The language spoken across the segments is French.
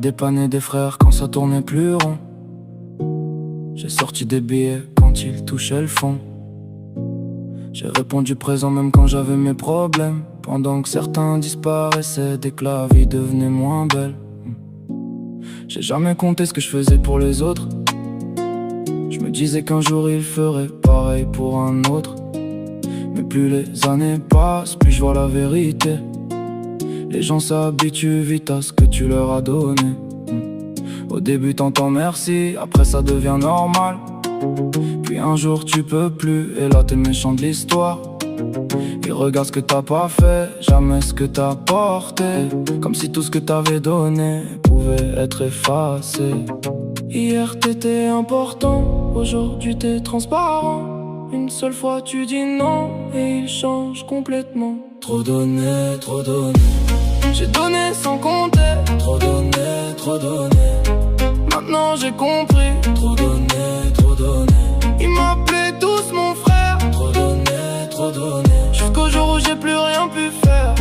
dépanné des frères quand ça tournait plus rond. J'ai sorti des billets quand ils touchaient le fond. J'ai répondu présent même quand j'avais mes problèmes. Pendant que certains disparaissaient dès que la vie devenait moins belle. J'ai jamais compté ce que je faisais pour les autres. Je me disais qu'un jour il ferait pareil pour un autre. Mais plus les années passent, plus je vois la vérité. Les gens s'habituent vite à ce que tu leur as donné. Au début t'entends merci, après ça devient normal. Puis un jour tu peux plus, et là t'es le méchant de l'histoire. Et regarde ce que t'as pas fait, jamais ce que t'as porté. Comme si tout ce que t'avais donné pouvait être effacé. Hier t'étais important, aujourd'hui t'es transparent. Une seule fois tu dis non, et il change complètement. Trop donné, trop donné. J'ai donné sans compter. Trop donné, trop donné. Maintenant j'ai compris. Trop donné, trop donné. Ils m'appelaient tous mon frère. Trop donné, trop donné. Jusqu'au jour où j'ai plus rien pu faire.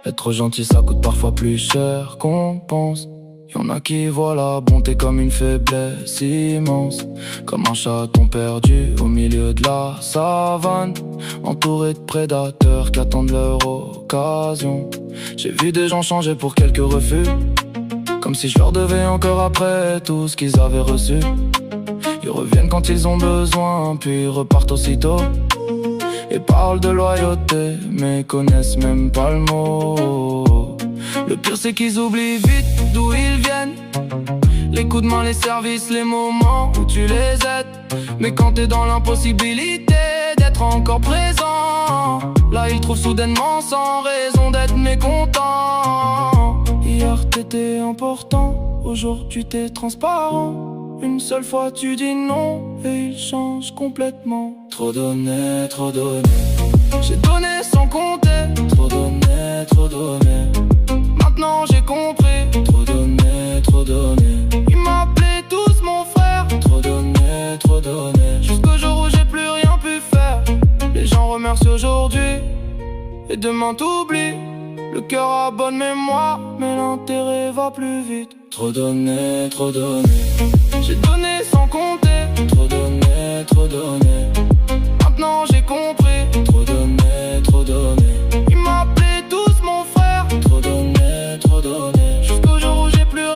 Être gentil ça coûte parfois plus cher qu'on pense. Y'en a qui voient la bonté comme une faiblesse immense. Comme un chaton perdu au milieu de la savane, entouré de prédateurs qui attendent leur occasion. J'ai vu des gens changer pour quelques refus, comme si je leur devais encore après tout ce qu'ils avaient reçu. Ils reviennent quand ils ont besoin, puis repartent aussitôt. Et parlent de loyauté, mais connaissent même pas le mot. Le pire c'est qu'ils oublient vite d'où ils viennent. Les coups de main, les services, les moments où tu les aides. Mais quand t'es dans l'impossibilité d'être encore présent, là ils trouvent soudainement sans raison d'être mécontents. Hier t'étais important, aujourd'hui t'es transparent. Une seule fois tu dis non et il change complètement. Trop donné, trop donné. J'ai donné sans compter. Trop donné, trop donné. Maintenant j'ai compris. Trop donné, trop donné. Ils m'appelaient tous mon frère. Trop donné, trop donné. Jusqu'au jour où j'ai plus rien pu faire. Les gens remercient aujourd'hui et demain t'oublient. Le cœur a bonne mémoire, mais l'intérêt va plus vite. Trop donné, trop donné. J'ai donné sans compter. Trop donné, trop donné. Maintenant j'ai compris.